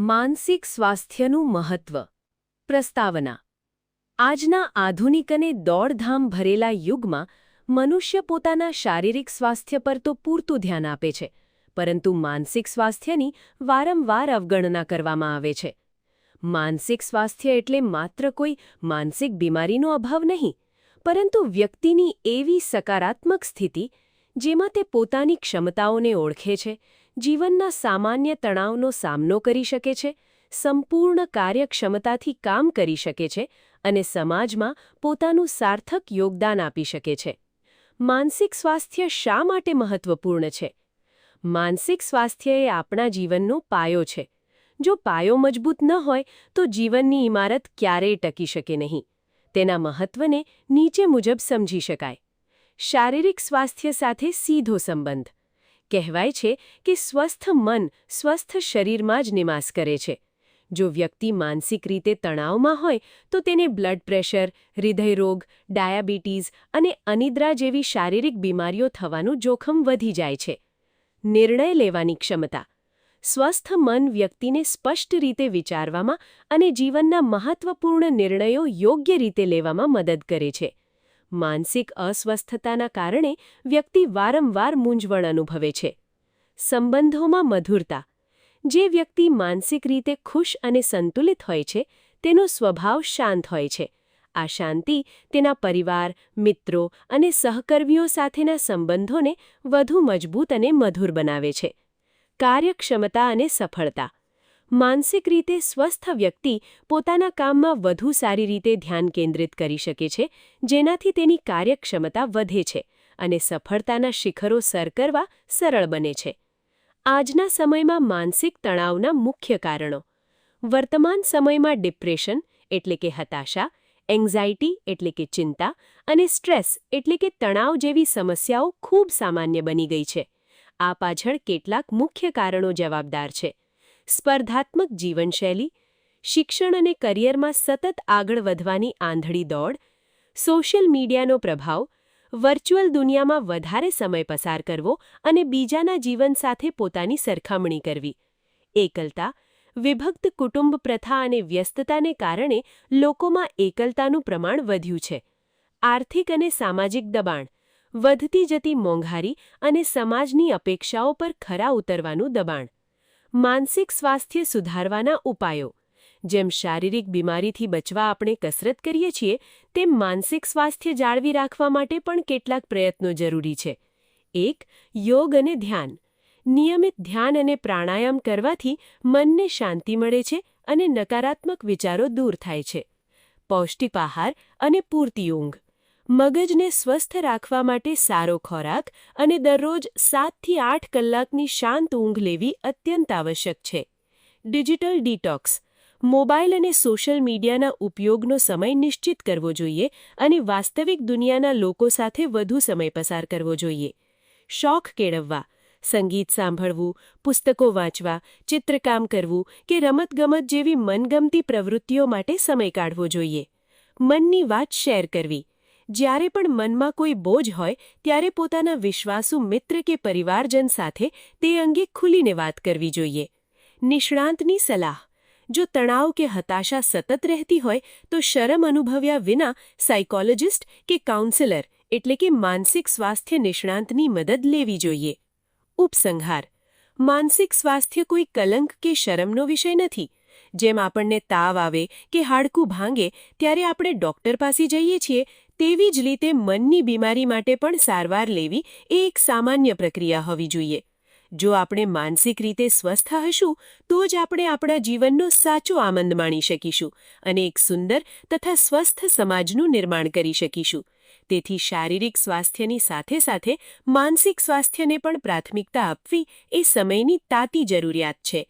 માનસિક સ્વાસ્થ્યનું મહત્વ. પ્રસ્તાવના. આજના આધુનિક અને દોડધામ ભરેલા યુગમાં મનુષ્ય પોતાના શારીરિક સ્વાસ્થ્ય પર તો પૂરતું ધ્યાન આપે છે, પરંતુ માનસિક સ્વાસ્થ્યની વારંવાર અવગણના કરવામાં આવે છે. માનસિક સ્વાસ્થ્ય એટલે માત્ર કોઈ માનસિક બીમારીનો અભાવ નહીં, પરંતુ વ્યક્તિની એવી સકારાત્મક સ્થિતિ જેમાં તે પોતાની ક્ષમતાઓને ઓળખે છે, જીવનના સામાન્ય તણાવનો સામનો કરી શકે છે, સંપૂર્ણ કાર્યક્ષમતાથી કામ કરી શકે છે અને સમાજમાં પોતાનું સાર્થક યોગદાન આપી શકે છે. માનસિક સ્વાસ્થ્ય શા માટે મહત્વપૂર્ણ છે? માનસિક સ્વાસ્થ્ય એ આપણા જીવનનો પાયો છે. જો પાયો મજબૂત ન હોય તો જીવનની ઇમારત ક્યારેય ટકી શકે નહીં. તેના મહત્વને નીચે મુજબ સમજી શકાય. શારીરિક સ્વાસ્થ્ય સાથે સીધો સંબંધ. કહેવાય છે કે સ્વસ્થ મન સ્વસ્થ શરીરમાં જ નિવાસ કરે છે. જો વ્યક્તિ માનસિક રીતે તણાવમાં હોય તો તેને બ્લડ પ્રેશર, હૃદયરોગ, ડાયાબિટીસ અને અનિદ્રા જેવી શારીરિક બીમારીઓ થવાનું જોખમ વધી જાય છે. નિર્ણય લેવાની ક્ષમતા. સ્વસ્થ મન વ્યક્તિને સ્પષ્ટ રીતે વિચારવામાં અને જીવનના મહત્વપૂર્ણ નિર્ણયો યોગ્ય રીતે લેવામાં મદદ કરે છે. માનસિક અસ્વસ્થતાના કારણે વ્યક્તિ વારંવાર મૂંઝવણ અનુભવે છે. સંબંધોમાં મધુરતા. જે વ્યક્તિ માનસિક રીતે ખુશ અને સંતુલિત હોય છે તેનો સ્વભાવ શાંત હોય છે. આ શાંતિ તેના પરિવાર, મિત્રો અને સહકર્મીઓ સાથેના સંબંધોને વધુ મજબૂત અને મધુર બનાવે છે. કાર્યક્ષમતા અને સફળતા. માનસિક રીતે સ્વસ્થ વ્યક્તિ પોતાના કામમાં વધુ સારી રીતે ધ્યાન કેન્દ્રિત કરી શકે છે, જેનાથી તેની કાર્યક્ષમતા વધે છે અને સફળતાના શિખરો સર કરવા સરળ બને છે. આજના સમયમાં માનસિક તણાવના મુખ્ય કારણો. વર્તમાન સમયમાં ડિપ્રેશન એટલે કે હતાશા, એન્ઝાઇટી એટલે કે ચિંતા અને સ્ટ્રેસ એટલે કે તણાવ જેવી સમસ્યાઓ ખૂબ સામાન્ય બની ગઈ છે. આ પાછળ કેટલાક મુખ્ય કારણો જવાબદાર છે. સ્પર્ધાત્મક જીવનશૈલી, શિક્ષણ અને કરિયરમાં સતત આગળ વધવાની આંધળી દોડ, સોશિયલ મીડિયાનો પ્રભાવ, વર્ચ્યુઅલ દુનિયામાં વધારે સમય પસાર કરવો અને બીજાના જીવન સાથે પોતાની સરખામણી કરવી, એકલતા, વિભક્ત કુટુંબ પ્રથા અને વ્યસ્તતાને કારણે લોકોમાં એકલતાનું પ્રમાણ વધ્યું છે. આર્થિક અને સામાજિક દબાણ, વધતી જતી મોંઘવારી અને સમાજની અપેક્ષાઓ પર ખરા ઉતરવાનું દબાણ. માનસિક સ્વાસ્થ્ય સુધારવાના ઉપાયો. જેમ શારીરિક બીમારીથી બચવા આપણે કસરત કરીએ છીએ, તેમ માનસિક સ્વાસ્થ્ય જાળવી રાખવા માટે પણ કેટલાક પ્રયત્નો જરૂરી છે. 1. યોગ અને ધ્યાન. નિયમિત ધ્યાન અને પ્રાણાયામ કરવાથી મનને શાંતિ મળે છે અને નકારાત્મક વિચારો દૂર થાય છે. પૌષ્ટિક આહાર અને પૂરતી ઊંઘ. મગજને સ્વસ્થ રાખવા માટે સારો ખોરાક અને દરરોજ 7 થી 8 કલાકની શાંત ઊંઘ લેવી અત્યંત આવશ્યક છે. Digital detox. મોબાઈલ અને સોશિયલ મીડિયાના ઉપયોગનો સમય નિશ્ચિત કરવો જોઈએ અને વાસ્તવિક દુનિયાના લોકો સાથે વધુ સમય પસાર કરવો જોઈએ. શોખ કેળવવા. સંગીત સાંભળવું, પુસ્તકો વાંચવા, ચિત્રકામ કરવું કે રમતગમત જેવી મનગમતી પ્રવૃત્તિઓ માટે સમય કાઢવો જોઈએ. મનની વાત શેર કરવી. જ્યારે પણ મનમાં કોઈ બોજ હોય ત્યારે પોતાના વિશ્વાસુ મિત્ર કે પરિવારજન સાથે તે અંગે ખુલીને વાત કરવી જોઈએ. નિષ્ણાંતની સલાહ. જો તણાવ કે હતાશા સતત રહેતી હોય તો શરમ અનુભવ્યા વિના સાયકોલોજિસ્ટ કે કાઉન્સેલર એટલે કે માનસિક સ્વાસ્થ્ય નિષ્ણાંતની મદદ લેવી જોઈએ. ઉપસંહાર. માનસિક સ્વાસ્થ્ય કોઈ કલંક કે શરમનો વિષય નથી. જેમ આપણને તાવ આવે કે હાડકું ભાંગે ત્યારે આપણે ડૉક્ટર પાસે જઈએ છીએ, તેવી જ રીતે મનની બીમારી માટે પણ સારવાર લેવી એ એક સામાન્ય પ્રક્રિયા હોવી જોઈએ. જો આપણે માનસિક રીતે સ્વસ્થ હશું તો જ આપણે આપણા જીવનનો સાચો આનંદ માણી શકીશું અને એક સુંદર તથા સ્વસ્થ સમાજનું નિર્માણ કરી શકીશું. તેથી શારીરિક સ્વાસ્થ્યની સાથે સાથે માનસિક સ્વાસ્થ્યને પણ પ્રાથમિકતા આપવી એ સમયની તાતી જરૂરિયાત છે.